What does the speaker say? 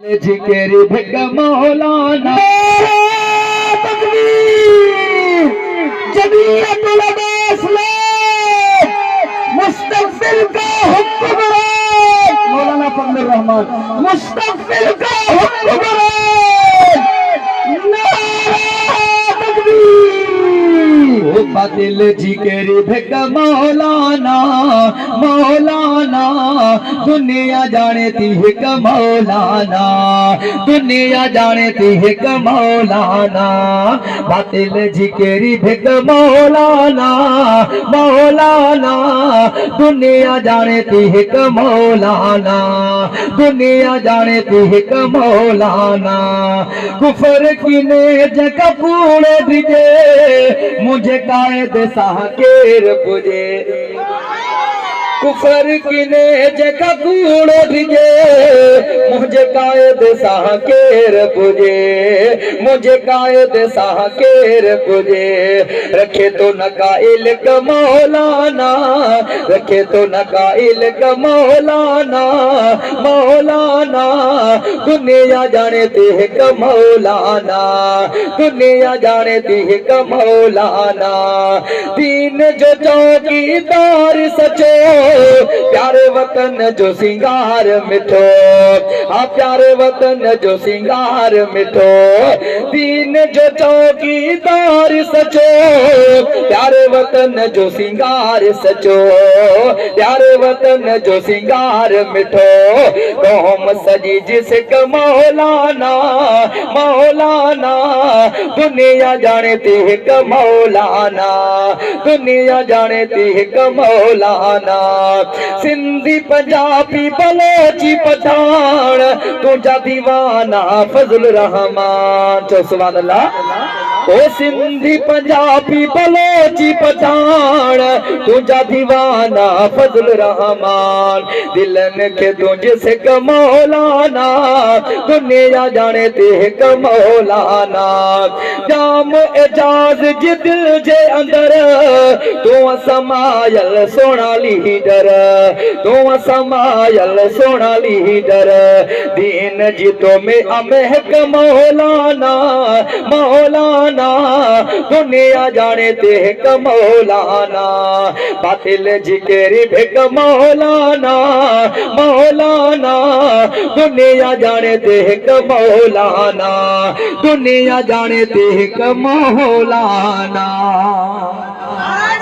जिक्र भिक मौलाना तकबीर जमीयत उलमा इस्लाम मुस्तक़बिल का हुक्मरान मौलाना फजलुर रहमान मुस्तक़बिल का हुक्मरान नारा तकबीर बातिल जिक्र भिक मौलाना मौलाना दुनिया जाने ती हिक मौलाना दुनिया जाने ती हिक मौलाना बातिल जिक्र भिक मौलाना मौलाना दुनिया जाने ती हिक मौलाना दुनिया जाने ती हिक मौलाना कुफर किने जग पूरे दिजे मुझे कायद साकेर पुजे कुफर किने जगह कूड़ दिजे मुझे कायद साकेर पुजे मुझे कायद साकेर पुजे रखे तो न काइल का मौलाना रखे तो न काइल का मौलाना मौलाना दुनिया जाने ती का मौलाना दुनिया जाने ती का मौलाना दीन जो चौकीदार सचो प्यारे वतन जो सिंगार मिठो हाँ प्यारे वतन जो सिंगार मिठो दीन जो चौकीदार सचो प्यारे वतन जो सिंगार सचो प्यारे वतन जो सिंगार मिठो कौम सजी जिसका मौलाना मौलाना दुनिया जाने ती का मौलाना दुनिया जाने ती का मौलाना सिंधी पंजाबी बलोची पठान तुझा दीवाना फजलुर रहमान चो सुभान अल्लाह ओ सिंधी पंजाबी बलोची पठान तुझा दीवाना फजलुर रहमान दिलन के तुझे से मौलाना दुनिया जाने ते का मौलाना जाम एजाज जिद जे अंदर तू समायल सोना लीडर तू समायल सोना लीडर दीन जीतो में अमहक मौलाना मौलाना दुनिया जाने ते का मौलाना बातिल जिक्र भिक मौलाना मौलाना दुनिया जाने ते का मौलाना दुनिया जाने ते का मौलाना।